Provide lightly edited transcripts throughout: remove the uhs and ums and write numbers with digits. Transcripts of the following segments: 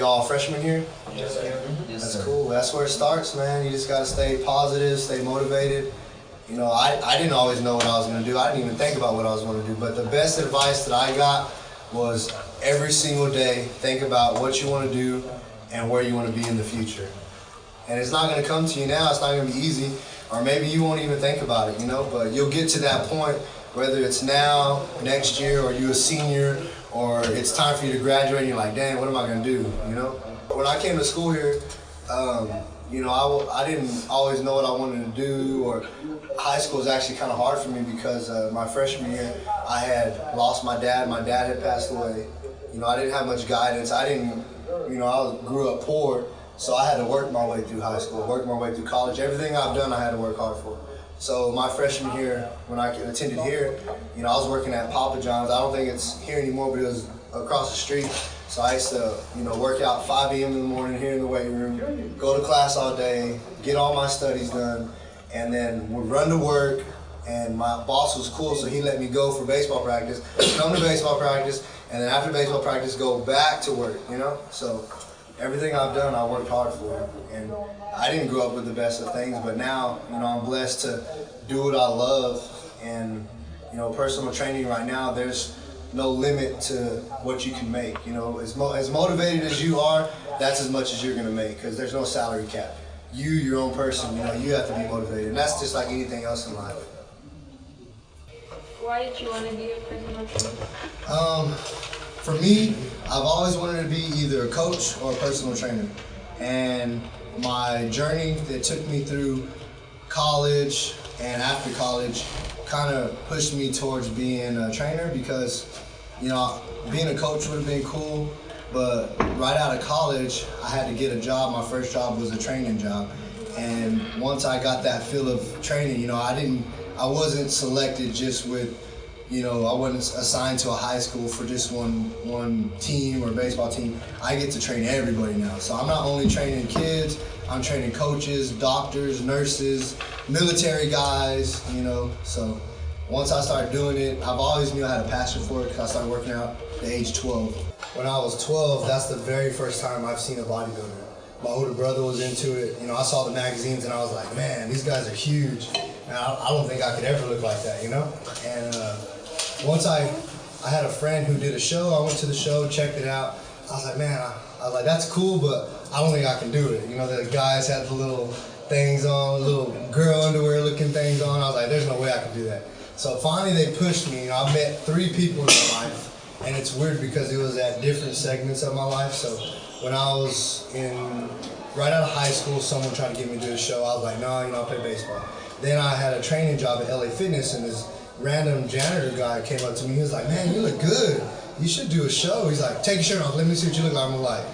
y'all freshmen here? Yes, sir. That's cool. That's where it starts, man. You just gotta stay positive, stay motivated. You know, I didn't always know what I was gonna do. I didn't even think about what I was gonna do. But the best advice that I got was every single day, think about what you wanna do and where you wanna be in the future. And it's not gonna come to you now, it's not gonna be easy, or maybe you won't even think about it, you know, but you'll get to that point, whether it's now, next year, or you're a senior, or it's time for you to graduate and you're like, dang, what am I gonna do, you know? When I came to school here, you know, I didn't always know what I wanted to do, or high school was actually kind of hard for me because my freshman year, I had lost my dad. My dad had passed away. You know, I didn't have much guidance. I grew up poor, so I had to work my way through high school, work my way through college. Everything I've done, I had to work hard for. So my freshman year, when I attended here, you know, I was working at Papa John's. I don't think it's here anymore, but it was across the street. So I used to, you know, work out 5 a.m. in the morning here in the weight room, go to class all day, get all my studies done, and then would run to work. And my boss was cool, so he let me go for baseball practice, come to baseball practice, and then after baseball practice, go back to work, you know? So everything I've done, I worked hard for. And I didn't grow up with the best of things, but now, you know, I'm blessed to do what I love. And, you know, personal training right now, there's no limit to what you can make. You know, as motivated as you are, that's as much as you're gonna make, because there's no salary cap. You, your own person, you know, you have to be motivated. And that's just like anything else in life. Why did you want to be a personal trainer? For me, I've always wanted to be either a coach or a personal trainer. And my journey that took me through college and after college kind of pushed me towards being a trainer, because, you know, being a coach would have been cool, but right out of college, I had to get a job. My first job was a training job. And once I got that feel of training, you know, I wasn't selected just with, you know, I wasn't assigned to a high school for just one team or baseball team. I get to train everybody now. So I'm not only training kids, I'm training coaches, doctors, nurses, military guys, you know. So once I started doing it, I've always knew I had a passion for it, because I started working out at age 12. When I was 12, that's the very first time I've seen a bodybuilder. My older brother was into it. You know, I saw the magazines and I was like, man, these guys are huge. And I don't think I could ever look like that, you know? And once I had a friend who did a show. I went to the show, checked it out. I was like, man, I was like, that's cool, but I don't think I can do it. You know, the guys had the little things on, little girl underwear looking things on. I was like, there's no way I can do that. So finally they pushed me. You know, I met 3 people in my life, and it's weird because it was at different segments of my life. So when I was right out of high school, someone tried to get me to do a show. I was like, no, you know, I play baseball. Then I had a training job at LA Fitness, and this random janitor guy came up to me. He was like, man, you look good. You should do a show. He's like, take your shirt off. Let me see what you look like. I'm like,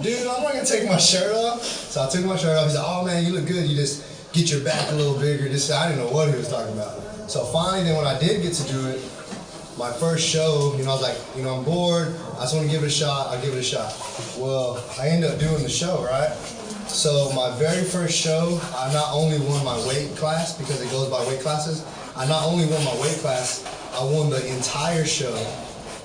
dude, I'm not going to take my shirt off. So I took my shirt off. He's like, oh, man, you look good. You just get your back a little bigger. I didn't know what he was talking about. So finally, then when I did get to do it, my first show, you know, I was like, you know, I'm bored. I just want to give it a shot. I'll give it a shot. Well, I ended up doing the show, right? So my very first show, I not only won my weight class, because it goes by weight classes. I not only won my weight class, I won the entire show.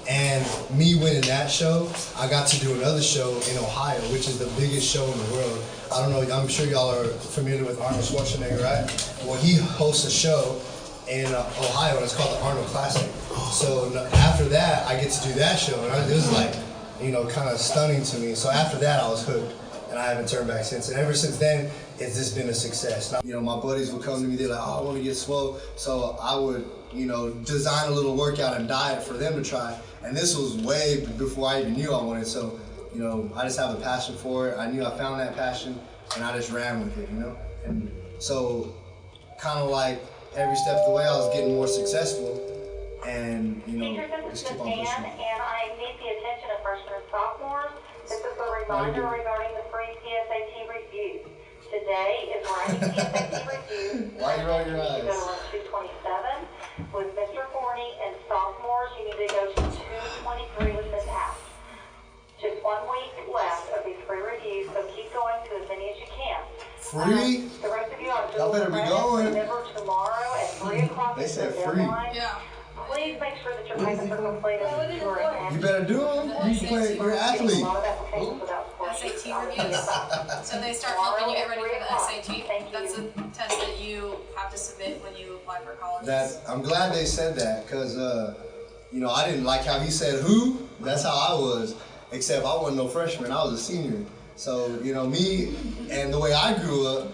And me winning that show, I got to do another show in Ohio, which is the biggest show in the world. I don't know, I'm sure y'all are familiar with Arnold Schwarzenegger, right? Well, he hosts a show in Ohio, and it's called the Arnold Classic. So after that, I get to do that show, and it was like, you know, kind of stunning to me. So after that, I was hooked, and I haven't turned back since. And ever since then, it's just been a success. Now, you know, my buddies would come to me, they're like, oh, I want to get swole. So I would, you know, design a little workout and diet for them to try. And this was way before I even knew I wanted. So, you know, I just have a passion for it. I knew I found that passion, and I just ran with it, you know? And so, kind of like every step of the way, I was getting more successful. And, you know, just keep on pushing. And I need the attention of freshmen and sophomores. This is a reminder regarding the free PSAT review. Today is writing PSAT review. Why you roll your eyes? You go to 227 with Mr. Forney, and sophomores, you need to go to 223 with Ms. House. Just 1 week left of these free reviews, so keep going to as many as you can. Free? The rest of you are Y'all better be going. Remember, tomorrow at 3 o'clock They is said the free. deadline. Yeah. Please make sure that your papers are completed. You better do them. You're an athlete. A lot of applications without scoring. SAT reviews. So they start helping you get ready for the SAT. That's a test that you have to submit when you apply for college. I'm glad they said that, because you know, I didn't like how he said who. That's how I was, except I wasn't no freshman, I was a senior. So, you know, me and the way I grew up,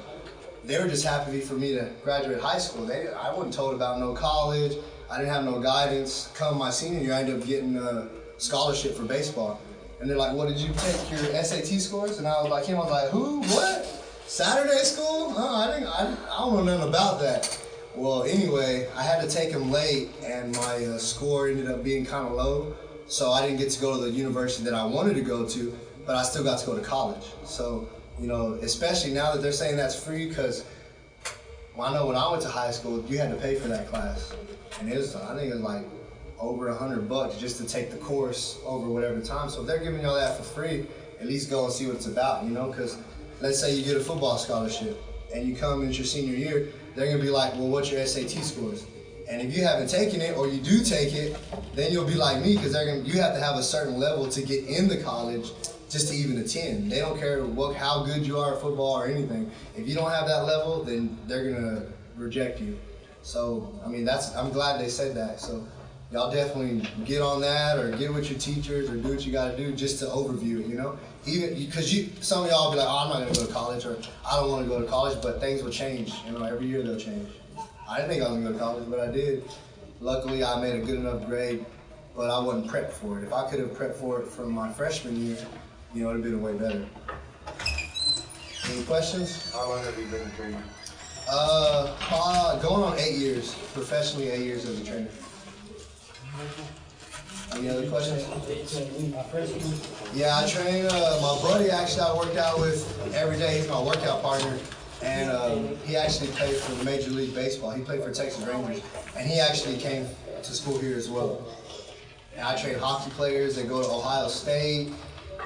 they were just happy for me to graduate high school. I wasn't told about no college. I didn't have no guidance. Come my senior year, I ended up getting a scholarship for baseball. And they're like, "What did you take your SAT scores?" And I was like, "Who? What? Saturday school? I don't know nothing about that." Well, anyway, I had to take them late, and my score ended up being kind of low. So I didn't get to go to the university that I wanted to go to, but I still got to go to college. So, you know, especially now that they're saying that's free, because I know when I went to high school, you had to pay for that class. And I think it was like over $100 just to take the course over whatever time. So if they're giving you all that for free, at least go and see what it's about, you know? Because let's say you get a football scholarship and you come into your senior year, they're gonna be like, "Well, what's your SAT scores?" And if you haven't taken it, or you do take it, then you'll be like me, because you have to have a certain level to get into college just to even attend. They don't care how good you are at football or anything. If you don't have that level, then they're gonna reject you. So, I mean, I'm glad they said that. So, y'all definitely get on that, or get with your teachers, or do what you gotta do just to overview it, you know? Even, because some of y'all be like, "Oh, I'm not gonna go to college," or "I don't wanna go to college," but things will change, you know, every year they'll change. I didn't think I was gonna go to college, but I did. Luckily, I made a good enough grade, but I wasn't prepped for it. If I could have prepped for it from my freshman year, you know, it'd have been way better. Any questions? How long have you been training? Going on 8 years. Professionally, 8 years as a trainer. Any other questions? Yeah, I train, my buddy actually I worked out with every day. He's my workout partner. And he actually played for Major League Baseball. He played for Texas Rangers. And he actually came to school here as well. And I train hockey players that go to Ohio State.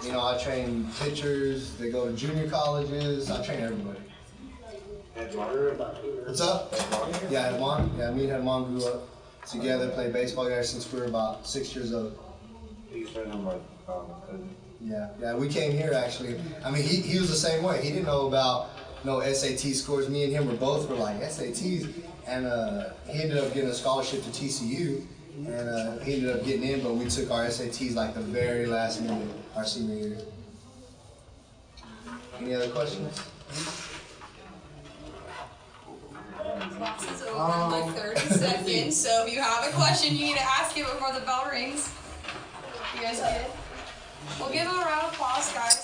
You know, I train pitchers that go to junior colleges. I train everybody. What's up? Yeah, Edmond. Yeah, me and Edmond grew up together, played baseball together since we were about 6 years old. Yeah, we came here actually. I mean, he was the same way. He didn't know about no SAT scores. Me and him were like SATs, and he ended up getting a scholarship to TCU, and he ended up getting in, but we took our SATs like the very last minute, our senior year. Any other questions? Class is over in like 30 seconds, so if you have a question, you need to ask it before the bell rings. You guys good? We'll give them a round of applause, guys.